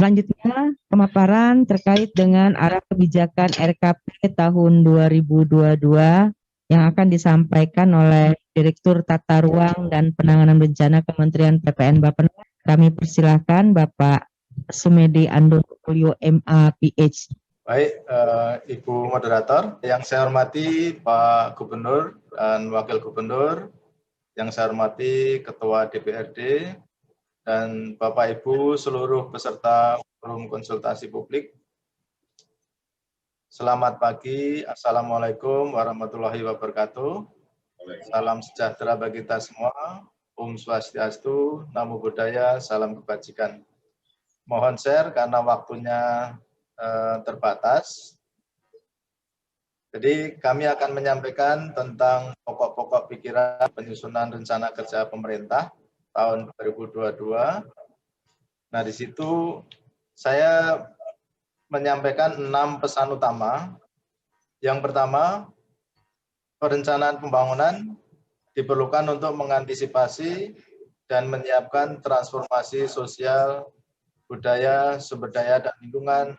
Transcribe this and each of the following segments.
Selanjutnya, pemaparan terkait dengan arah kebijakan RKP tahun 2022 yang akan disampaikan oleh Direktur Tata Ruang dan Penanganan Bencana Kementerian PPN Bappenas. Kami persilahkan Bapak Sumedi Andung Mulyo MA PhD. Baik, Ibu Moderator, yang saya hormati Pak Gubernur dan Wakil Gubernur, yang saya hormati Ketua DPRD, dan Bapak Ibu seluruh peserta forum konsultasi publik. Selamat pagi, Assalamualaikum warahmatullahi wabarakatuh. Salam sejahtera bagi kita semua. Om Swastiastu, Namo Buddhaya, salam kebajikan. Mohon share karena waktunya terbatas. Jadi kami akan menyampaikan tentang pokok-pokok pikiran penyusunan rencana kerja pemerintah tahun 2022. Nah, di situ saya menyampaikan 6 pesan utama. Yang pertama, perencanaan pembangunan diperlukan untuk mengantisipasi dan menyiapkan transformasi sosial, budaya, sumber daya, dan lingkungan,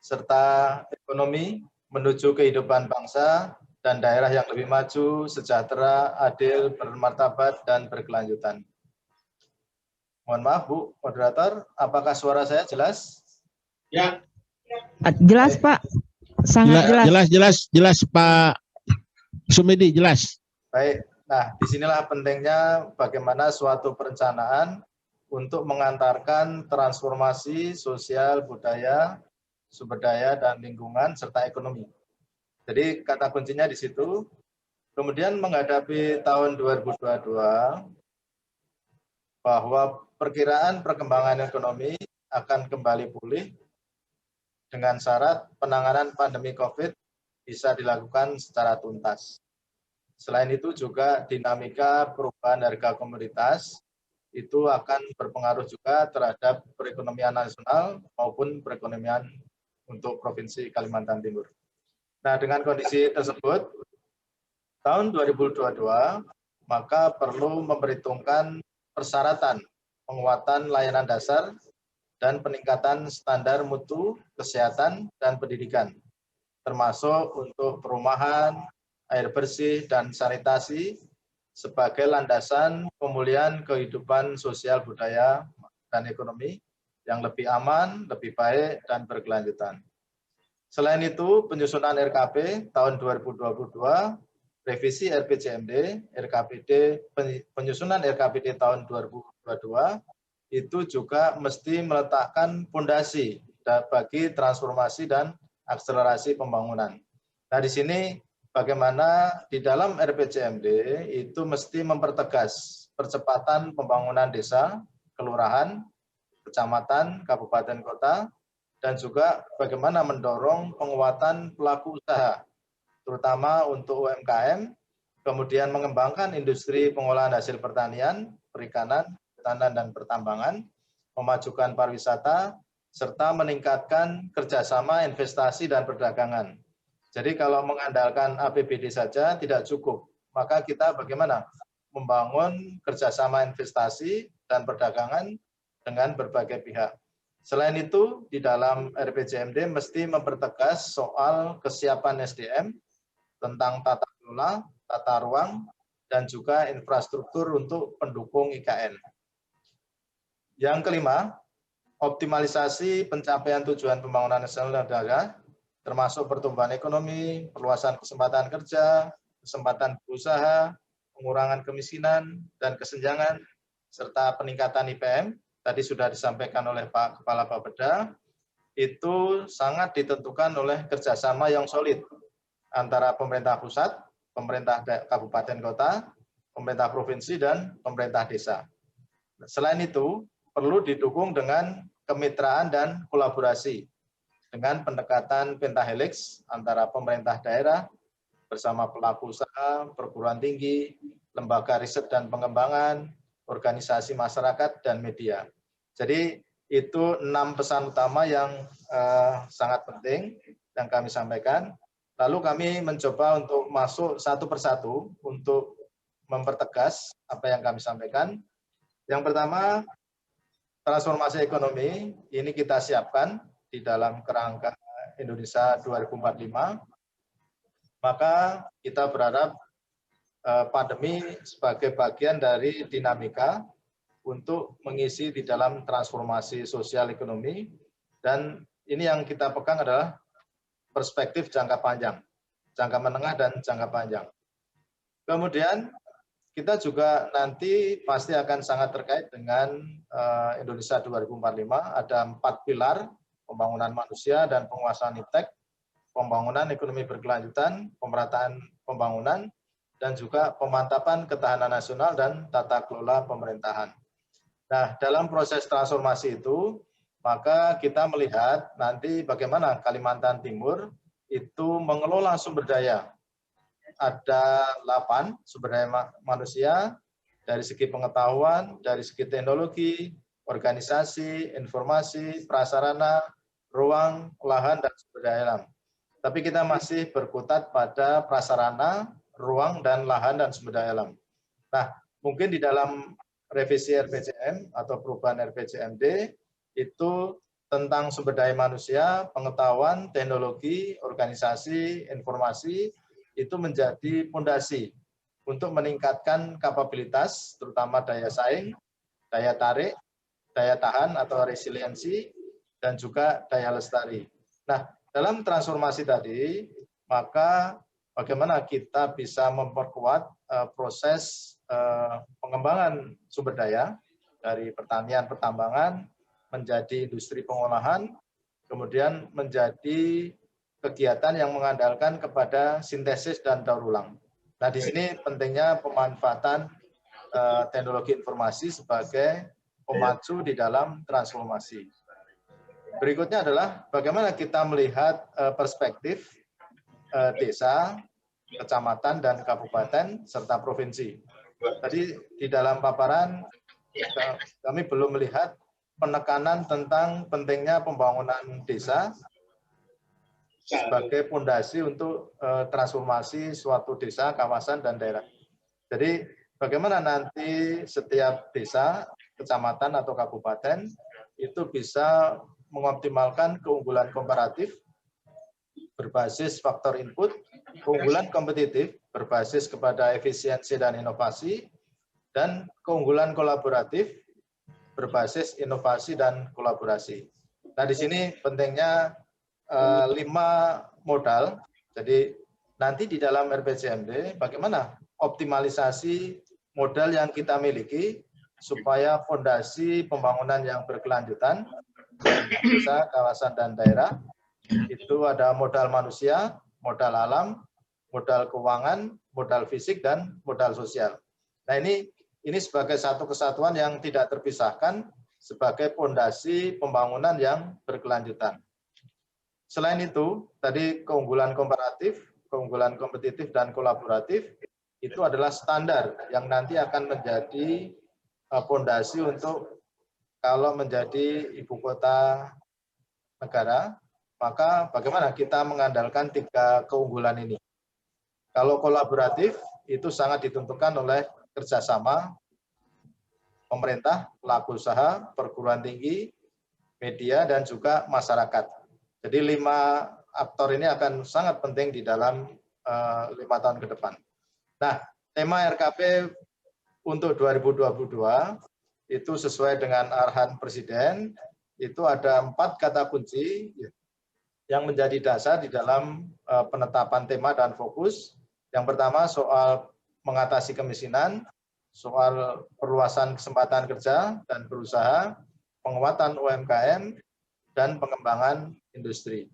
serta ekonomi menuju kehidupan bangsa dan daerah yang lebih maju, sejahtera, adil, bermartabat, dan berkelanjutan. Mohon maaf, Bu Moderator, apakah suara saya jelas? Ya. Jelas, Pak. Sangat jelas. Jelas, Pak Sumedi, jelas. Baik, nah disinilah pentingnya bagaimana suatu perencanaan untuk mengantarkan transformasi sosial, budaya, sumber daya, dan lingkungan, serta ekonomi. Jadi kata kuncinya di situ. Kemudian menghadapi tahun 2022, bahwa perkiraan perkembangan ekonomi akan kembali pulih dengan syarat penanganan pandemi COVID bisa dilakukan secara tuntas. Selain itu juga dinamika perubahan harga komoditas itu akan berpengaruh juga terhadap perekonomian nasional maupun perekonomian untuk Provinsi Kalimantan Timur. Nah, dengan kondisi tersebut, tahun 2022 maka perlu memperhitungkan persyaratan penguatan layanan dasar dan peningkatan standar mutu, kesehatan, dan pendidikan, termasuk untuk perumahan, air bersih, dan sanitasi sebagai landasan pemulihan kehidupan sosial, budaya, dan ekonomi yang lebih aman, lebih baik, dan berkelanjutan. Selain itu, penyusunan RKP tahun 2022, revisi RPJMD, penyusunan RKPD tahun 2022, itu juga mesti meletakkan fondasi bagi transformasi dan akselerasi pembangunan. Nah, di sini bagaimana di dalam RPJMD itu mesti mempertegas percepatan pembangunan desa, kelurahan, kecamatan, kabupaten, kota, dan juga bagaimana mendorong penguatan pelaku usaha, terutama untuk UMKM, kemudian mengembangkan industri pengolahan hasil pertanian, perikanan, kehutanan, dan pertambangan, memajukan pariwisata, serta meningkatkan kerjasama investasi dan perdagangan. Jadi kalau mengandalkan APBD saja tidak cukup, maka kita bagaimana membangun kerjasama investasi dan perdagangan dengan berbagai pihak. Selain itu, di dalam RPJMD mesti mempertegas soal kesiapan SDM tentang tata kelola, tata ruang, dan juga infrastruktur untuk pendukung IKN. Yang kelima, optimalisasi pencapaian tujuan pembangunan nasional dan daerah, termasuk pertumbuhan ekonomi, perluasan kesempatan kerja, kesempatan berusaha, pengurangan kemiskinan dan kesenjangan, serta peningkatan IPM, tadi sudah disampaikan oleh Pak Kepala Bapeda, itu sangat ditentukan oleh kerjasama yang solid antara pemerintah pusat, pemerintah kabupaten kota, pemerintah provinsi, dan pemerintah desa. Selain itu, perlu didukung dengan kemitraan dan kolaborasi dengan pendekatan pentahelix antara pemerintah daerah bersama pelaku usaha, perguruan tinggi, lembaga riset dan pengembangan, organisasi masyarakat, dan media. Jadi itu 6 pesan utama yang sangat penting yang kami sampaikan. Lalu kami mencoba untuk masuk satu persatu untuk mempertegas apa yang kami sampaikan. Yang pertama, transformasi ekonomi ini kita siapkan di dalam kerangka Indonesia 2045, maka kita berharap pandemi sebagai bagian dari dinamika untuk mengisi di dalam transformasi sosial ekonomi, dan ini yang kita pegang adalah perspektif jangka panjang, jangka menengah dan jangka panjang. Kemudian kita juga nanti pasti akan sangat terkait dengan Indonesia 2045, ada 4 pilar: pembangunan manusia dan penguasaan iptek, pembangunan ekonomi berkelanjutan, pemerataan pembangunan, dan juga pemantapan ketahanan nasional dan tata kelola pemerintahan. Nah, dalam proses transformasi itu, maka kita melihat nanti bagaimana Kalimantan Timur itu mengelola sumber daya. Ada 8 sumber daya manusia dari segi pengetahuan, dari segi teknologi, organisasi, informasi, prasarana, ruang, lahan, dan sumber daya alam. Tapi kita masih berkutat pada prasarana, ruang, dan lahan, dan sumber daya alam. Nah, mungkin di dalam revisi RPJM atau perubahan RPJMD itu tentang sumber daya manusia, pengetahuan, teknologi, organisasi, informasi, itu menjadi fondasi untuk meningkatkan kapabilitas, terutama daya saing, daya tarik, daya tahan atau resiliensi, dan juga daya lestari. Nah, dalam transformasi tadi, maka bagaimana kita bisa memperkuat proses pengembangan sumber daya dari pertanian, pertambangan, menjadi industri pengolahan, kemudian menjadi kegiatan yang mengandalkan kepada sintesis dan daur ulang. Nah, di sini pentingnya pemanfaatan teknologi informasi sebagai pemacu di dalam transformasi. Berikutnya adalah bagaimana kita melihat perspektif desa, kecamatan, dan kabupaten, serta provinsi. Tadi di dalam paparan kami belum melihat penekanan tentang pentingnya pembangunan desa sebagai fondasi untuk transformasi suatu desa, kawasan, dan daerah. Jadi bagaimana nanti setiap desa, kecamatan, atau kabupaten itu bisa mengoptimalkan keunggulan komparatif berbasis faktor input, keunggulan kompetitif berbasis kepada efisiensi dan inovasi, dan keunggulan kolaboratif berbasis inovasi dan kolaborasi. Nah, di sini pentingnya 5 modal. Jadi nanti di dalam RPJMD bagaimana optimalisasi modal yang kita miliki supaya fondasi pembangunan yang berkelanjutan desa, kawasan, dan daerah itu ada modal manusia, modal alam, modal keuangan, modal fisik, dan modal sosial. Nah, ini sebagai satu kesatuan yang tidak terpisahkan sebagai fondasi pembangunan yang berkelanjutan. Selain itu, tadi keunggulan komparatif, keunggulan kompetitif, dan kolaboratif itu adalah standar yang nanti akan menjadi fondasi untuk kalau menjadi ibu kota negara, maka bagaimana kita mengandalkan 3 keunggulan ini. Kalau kolaboratif, itu sangat ditentukan oleh kerjasama pemerintah, pelaku usaha, perguruan tinggi, media, dan juga masyarakat. Jadi 5 aktor ini akan sangat penting di dalam 5 tahun ke depan. Nah, tema RKP untuk 2022 itu sesuai dengan arahan Presiden, itu ada 4 kata kunci yang menjadi dasar di dalam penetapan tema dan fokus. Yang pertama soal mengatasi kemiskinan, soal perluasan kesempatan kerja dan berusaha, penguatan UMKM, dan pengembangan industri.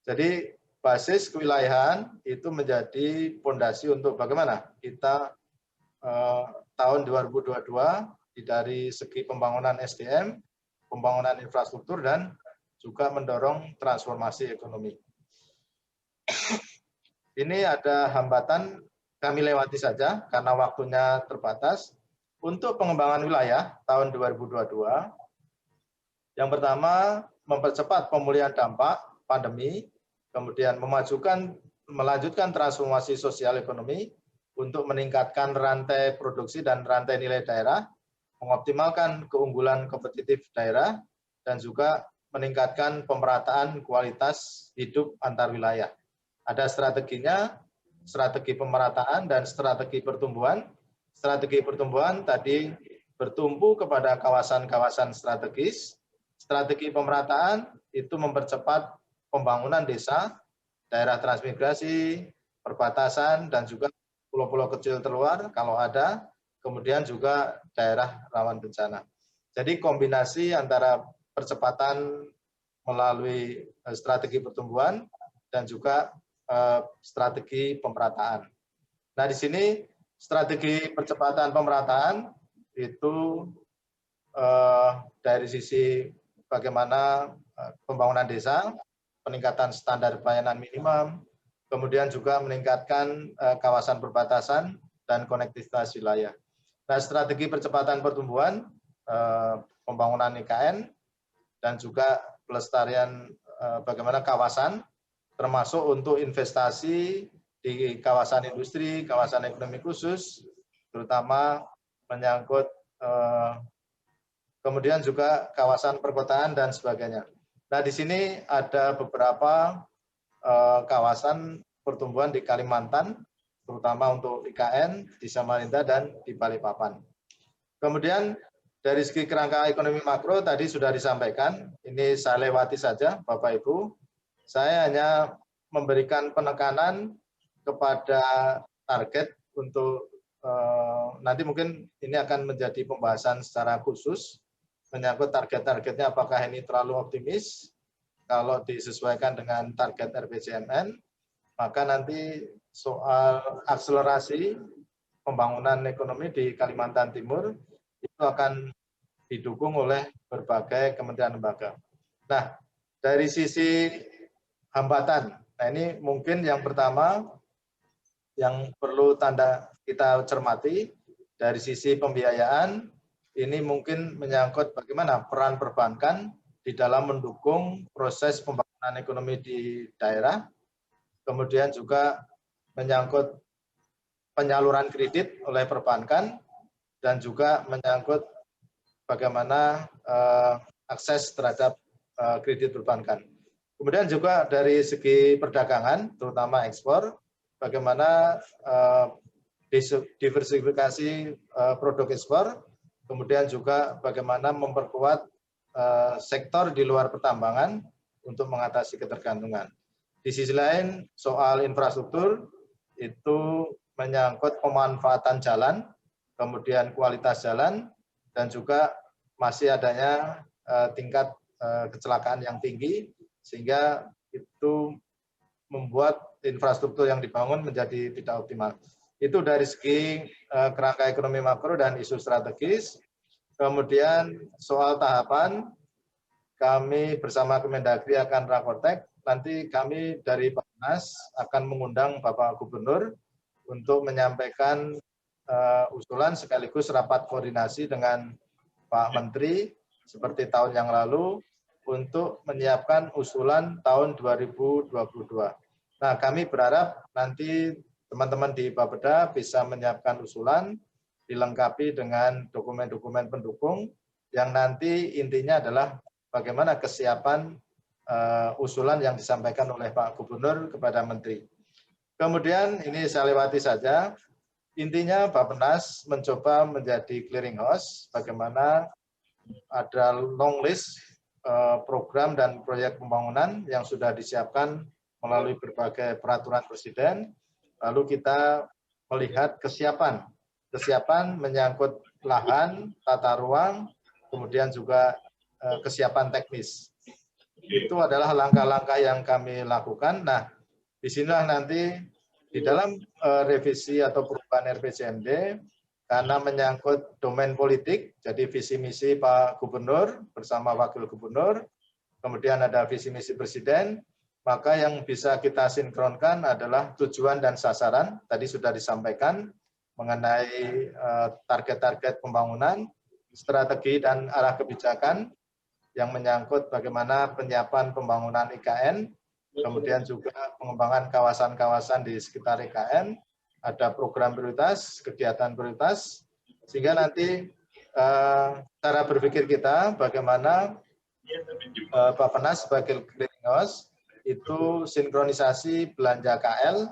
Jadi basis kewilayahan itu menjadi fondasi untuk bagaimana kita tahun 2022 dari segi pembangunan SDM, pembangunan infrastruktur, dan juga mendorong transformasi ekonomi. Ini ada hambatan, kami lewati saja karena waktunya terbatas. Untuk pengembangan wilayah tahun 2022, yang pertama, mempercepat pemulihan dampak pandemi, kemudian melanjutkan transformasi sosial ekonomi untuk meningkatkan rantai produksi dan rantai nilai daerah, mengoptimalkan keunggulan kompetitif daerah, dan juga meningkatkan pemerataan kualitas hidup antar wilayah. Ada strateginya, strategi pemerataan dan strategi pertumbuhan. Strategi pertumbuhan tadi bertumpu kepada kawasan-kawasan strategis. Strategi pemerataan itu mempercepat pembangunan desa, daerah transmigrasi, perbatasan, dan juga pulau-pulau kecil terluar kalau ada, kemudian juga daerah rawan bencana. Jadi kombinasi antara percepatan melalui strategi pertumbuhan dan juga strategi pemerataan. Nah, di sini strategi percepatan pemerataan itu dari sisi bagaimana pembangunan desa, peningkatan standar pelayanan minimum, kemudian juga meningkatkan kawasan perbatasan dan konektivitas wilayah. Nah, strategi percepatan pertumbuhan, pembangunan IKN, dan juga pelestarian bagaimana kawasan, termasuk untuk investasi di kawasan industri, kawasan ekonomi khusus, terutama menyangkut kemudian juga kawasan perkotaan dan sebagainya. Nah, di sini ada beberapa kawasan pertumbuhan di Kalimantan, terutama untuk IKN, di Samarinda, dan di Balikpapan. Kemudian dari segi kerangka ekonomi makro tadi sudah disampaikan, ini saya lewati saja Bapak Ibu. Saya hanya memberikan penekanan kepada target untuk nanti mungkin ini akan menjadi pembahasan secara khusus menyangkut target-targetnya apakah ini terlalu optimis. Kalau disesuaikan dengan target RPJMN, maka nanti soal akselerasi pembangunan ekonomi di Kalimantan Timur itu akan didukung oleh berbagai kementerian lembaga. Nah, dari sisi hambatan, nah ini mungkin yang pertama yang perlu kita cermati dari sisi pembiayaan, ini mungkin menyangkut bagaimana peran perbankan di dalam mendukung proses pembangunan ekonomi di daerah, kemudian juga menyangkut penyaluran kredit oleh perbankan, dan juga menyangkut bagaimana akses terhadap kredit perbankan. Kemudian juga dari segi perdagangan, terutama ekspor, bagaimana diversifikasi produk ekspor, kemudian juga bagaimana memperkuat sektor di luar pertambangan untuk mengatasi ketergantungan. Di sisi lain, soal infrastruktur itu menyangkut pemanfaatan jalan, kemudian kualitas jalan, dan juga masih adanya tingkat kecelakaan yang tinggi, sehingga itu membuat infrastruktur yang dibangun menjadi tidak optimal. Itu dari segi kerangka ekonomi makro dan isu strategis. Kemudian soal tahapan, kami bersama Kemendagri akan rakortek. Nanti kami dari Bappenas akan mengundang Bapak Gubernur untuk menyampaikan usulan sekaligus rapat koordinasi dengan Pak Menteri seperti tahun yang lalu untuk menyiapkan usulan tahun 2022. Nah, kami berharap nanti teman-teman di Bapeda bisa menyiapkan usulan dilengkapi dengan dokumen-dokumen pendukung yang nanti intinya adalah bagaimana kesiapan usulan yang disampaikan oleh Pak Gubernur kepada Menteri. Kemudian ini saya lewati saja. Intinya Bappenas mencoba menjadi clearinghouse, bagaimana ada long list program dan proyek pembangunan yang sudah disiapkan melalui berbagai peraturan Presiden. Lalu kita melihat kesiapan menyangkut lahan, tata ruang, kemudian juga kesiapan teknis. Itu adalah langkah-langkah yang kami lakukan. Nah, disinilah nanti di dalam revisi atau perubahan RPJMD, karena menyangkut domain politik, jadi visi misi Pak Gubernur bersama Wakil Gubernur, kemudian ada visi misi Presiden, maka yang bisa kita sinkronkan adalah tujuan dan sasaran, tadi sudah disampaikan mengenai target-target pembangunan, strategi dan arah kebijakan yang menyangkut bagaimana penyiapan pembangunan IKN, kemudian juga pengembangan kawasan-kawasan di sekitar IKN, ada program prioritas, kegiatan prioritas, sehingga nanti cara berpikir kita bagaimana Bappenas sebagai clearinghouse itu sinkronisasi belanja KL,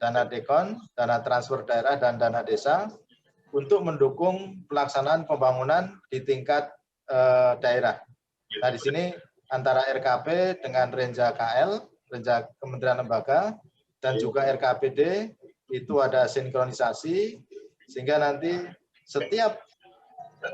dana dekon, dana transfer daerah, dan dana desa untuk mendukung pelaksanaan pembangunan di tingkat daerah. Nah, di sini antara RKP dengan Renja KL, Renja Kementerian Lembaga, dan juga RKPD itu ada sinkronisasi, sehingga nanti setiap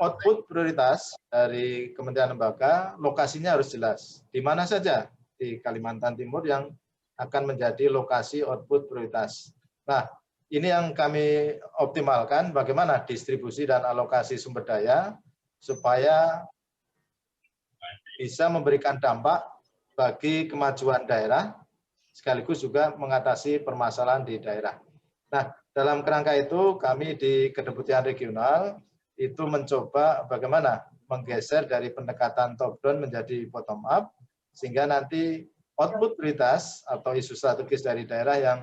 output prioritas dari Kementerian Lembaga, lokasinya harus jelas. Di mana saja di Kalimantan Timur yang akan menjadi lokasi output prioritas. Nah, ini yang kami optimalkan bagaimana distribusi dan alokasi sumber daya supaya bisa memberikan dampak bagi kemajuan daerah, sekaligus juga mengatasi permasalahan di daerah. Nah, dalam kerangka itu kami di Kedeputian Regional itu mencoba bagaimana menggeser dari pendekatan top down menjadi bottom up, sehingga nanti output prioritas atau isu strategis dari daerah yang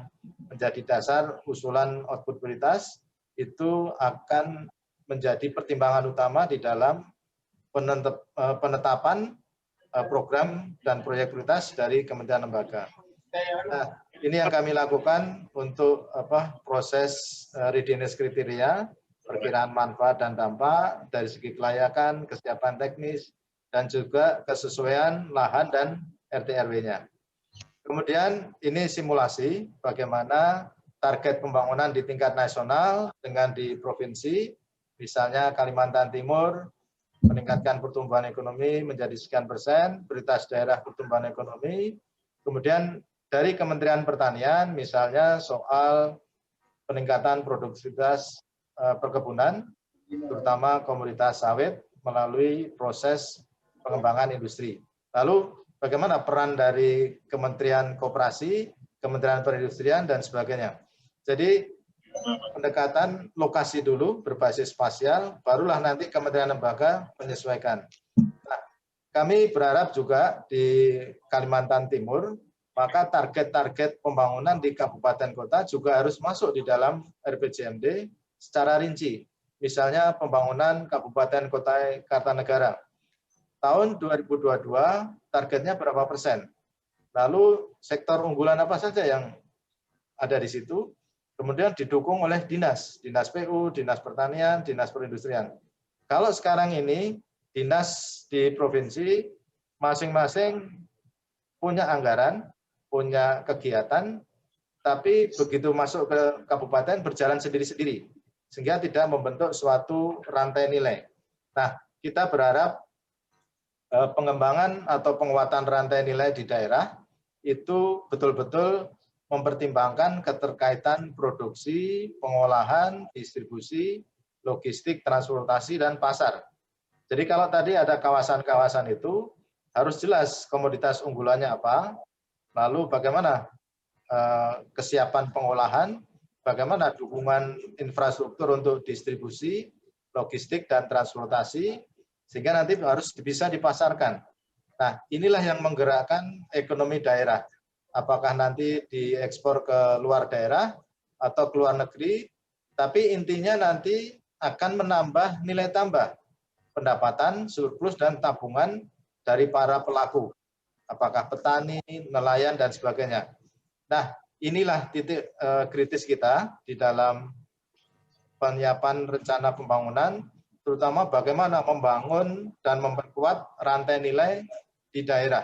menjadi dasar usulan output prioritas itu akan menjadi pertimbangan utama di dalam penetapan program dan proyek prioritas dari Kementerian Lembaga. Nah, ini yang kami lakukan untuk proses readiness kriteria, perkiraan manfaat dan dampak dari segi kelayakan, kesiapan teknis, dan juga kesesuaian lahan dan RT/RW-nya. Kemudian ini simulasi bagaimana target pembangunan di tingkat nasional dengan di provinsi, misalnya Kalimantan Timur, meningkatkan pertumbuhan ekonomi menjadi sekian persen, prioritas daerah pertumbuhan ekonomi. Kemudian dari Kementerian Pertanian, misalnya soal peningkatan produktivitas perkebunan, terutama komoditas sawit melalui proses pengembangan industri. Lalu bagaimana peran dari Kementerian Koperasi, Kementerian Perindustrian, dan sebagainya. Jadi pendekatan lokasi dulu berbasis spasial, barulah nanti Kementerian Lembaga menyesuaikan. Nah, kami berharap juga di Kalimantan Timur, maka target-target pembangunan di kabupaten kota juga harus masuk di dalam RPJMD secara rinci. Misalnya pembangunan Kabupaten Kota Kartanegara. Tahun 2022 targetnya berapa persen? Lalu sektor unggulan apa saja yang ada di situ? Kemudian didukung oleh dinas PU, dinas pertanian, dinas perindustrian. Kalau sekarang ini dinas di provinsi masing-masing punya anggaran, punya kegiatan, tapi begitu masuk ke kabupaten berjalan sendiri-sendiri, sehingga tidak membentuk suatu rantai nilai. Nah, kita berharap pengembangan atau penguatan rantai nilai di daerah itu betul-betul mempertimbangkan keterkaitan produksi, pengolahan, distribusi, logistik, transportasi, dan pasar. Jadi kalau tadi ada kawasan-kawasan itu, harus jelas komoditas unggulannya apa, lalu bagaimana kesiapan pengolahan, bagaimana dukungan infrastruktur untuk distribusi, logistik, dan transportasi, sehingga nanti harus bisa dipasarkan. Nah, inilah yang menggerakkan ekonomi daerah. Apakah nanti diekspor ke luar daerah atau ke luar negeri, tapi intinya nanti akan menambah nilai tambah pendapatan, surplus, dan tabungan dari para pelaku. Apakah petani, nelayan, dan sebagainya. Nah, inilah titik kritis kita di dalam penyiapan rencana pembangunan, terutama bagaimana membangun dan memperkuat rantai nilai di daerah.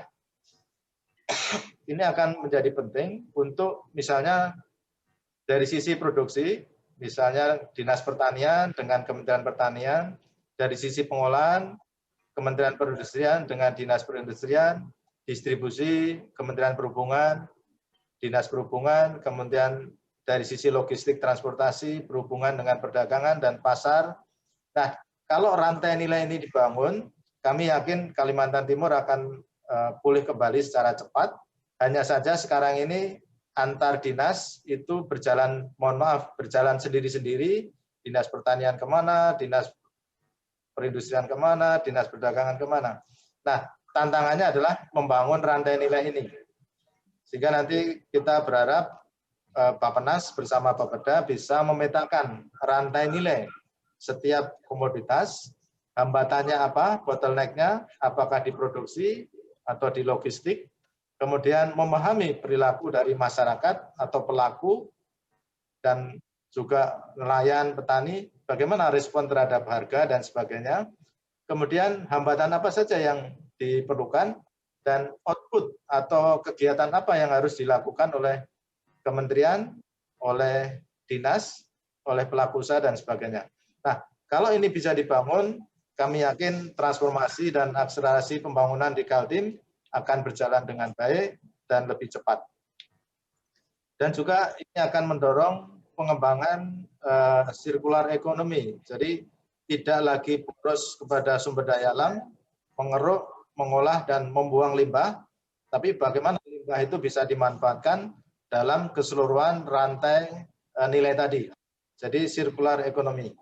Ini akan menjadi penting untuk misalnya dari sisi produksi, misalnya Dinas Pertanian dengan Kementerian Pertanian, dari sisi pengolahan, Kementerian Perindustrian dengan Dinas Perindustrian, distribusi, Kementerian Perhubungan, Dinas Perhubungan, kemudian dari sisi logistik, transportasi, berhubungan dengan perdagangan dan pasar. Nah, kalau rantai nilai ini dibangun, kami yakin Kalimantan Timur akan pulih kembali secara cepat. Hanya saja sekarang ini antar dinas itu berjalan, mohon maaf, berjalan sendiri-sendiri. Dinas Pertanian kemana, Dinas Perindustrian kemana, Dinas Perdagangan kemana. Nah, tantangannya adalah membangun rantai nilai ini. Sehingga nanti kita berharap Bappenas bersama Bapeda bisa memetakan rantai nilai setiap komoditas, hambatannya apa, bottleneck-nya, apakah di produksi atau di logistik, kemudian memahami perilaku dari masyarakat atau pelaku, dan juga nelayan, petani, bagaimana respon terhadap harga dan sebagainya. Kemudian hambatan apa saja yang diperlukan, dan output atau kegiatan apa yang harus dilakukan oleh kementerian, oleh dinas, oleh pelaku usaha, dan sebagainya. Nah, kalau ini bisa dibangun, kami yakin transformasi dan akselerasi pembangunan di Kaltim akan berjalan dengan baik dan lebih cepat. Dan juga ini akan mendorong pengembangan sirkular ekonomi. Jadi tidak lagi fokus kepada sumber daya alam, mengeruk, mengolah, dan membuang limbah, tapi bagaimana limbah itu bisa dimanfaatkan dalam keseluruhan rantai nilai tadi. Jadi sirkular ekonomi.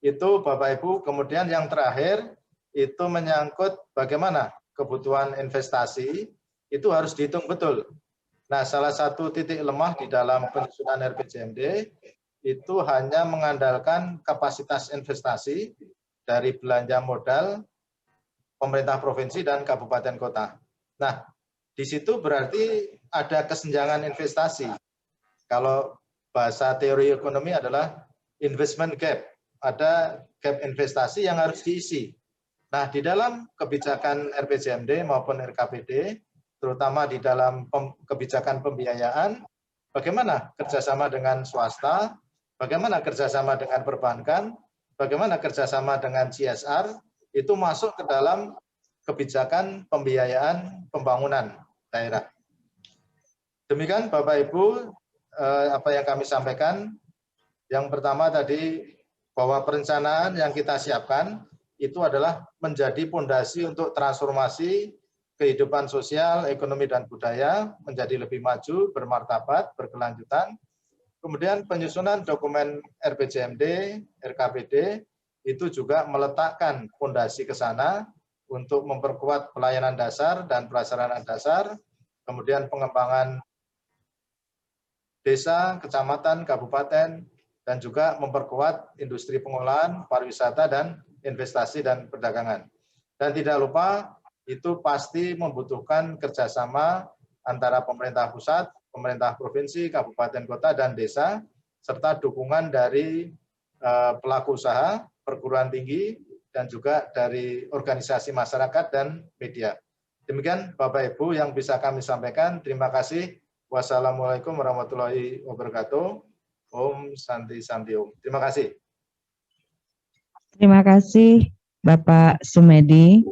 Itu Bapak Ibu. Kemudian yang terakhir itu menyangkut bagaimana kebutuhan investasi itu harus dihitung betul. Nah, salah satu titik lemah di dalam penyusunan RPJMD itu hanya mengandalkan kapasitas investasi dari belanja modal pemerintah provinsi dan kabupaten kota. Nah, di situ berarti ada kesenjangan investasi. Kalau bahasa teori ekonomi adalah investment gap. Ada gap investasi yang harus diisi. Nah, di dalam kebijakan RPJMD maupun RKPD, terutama di dalam kebijakan pembiayaan, bagaimana kerjasama dengan swasta, bagaimana kerjasama dengan perbankan, bagaimana kerjasama dengan CSR, itu masuk ke dalam kebijakan pembiayaan pembangunan daerah. Demikian Bapak Ibu, apa yang kami sampaikan. Yang pertama tadi, bahwa perencanaan yang kita siapkan itu adalah menjadi fondasi untuk transformasi kehidupan sosial, ekonomi, dan budaya menjadi lebih maju, bermartabat, berkelanjutan. Kemudian penyusunan dokumen RPJMD, RKPD, itu juga meletakkan fondasi ke sana untuk memperkuat pelayanan dasar dan prasarana dasar, kemudian pengembangan desa, kecamatan, kabupaten, dan juga memperkuat industri pengolahan, pariwisata, dan investasi dan perdagangan. Dan tidak lupa, itu pasti membutuhkan kerjasama antara pemerintah pusat, pemerintah provinsi, kabupaten, kota, dan desa, serta dukungan dari pelaku usaha, perguruan tinggi, dan juga dari organisasi masyarakat dan media. Demikian Bapak Ibu yang bisa kami sampaikan. Terima kasih. Wassalamualaikum warahmatullahi wabarakatuh. Om Santi Santi Om. Terima kasih. Terima kasih Bapak Sumedi.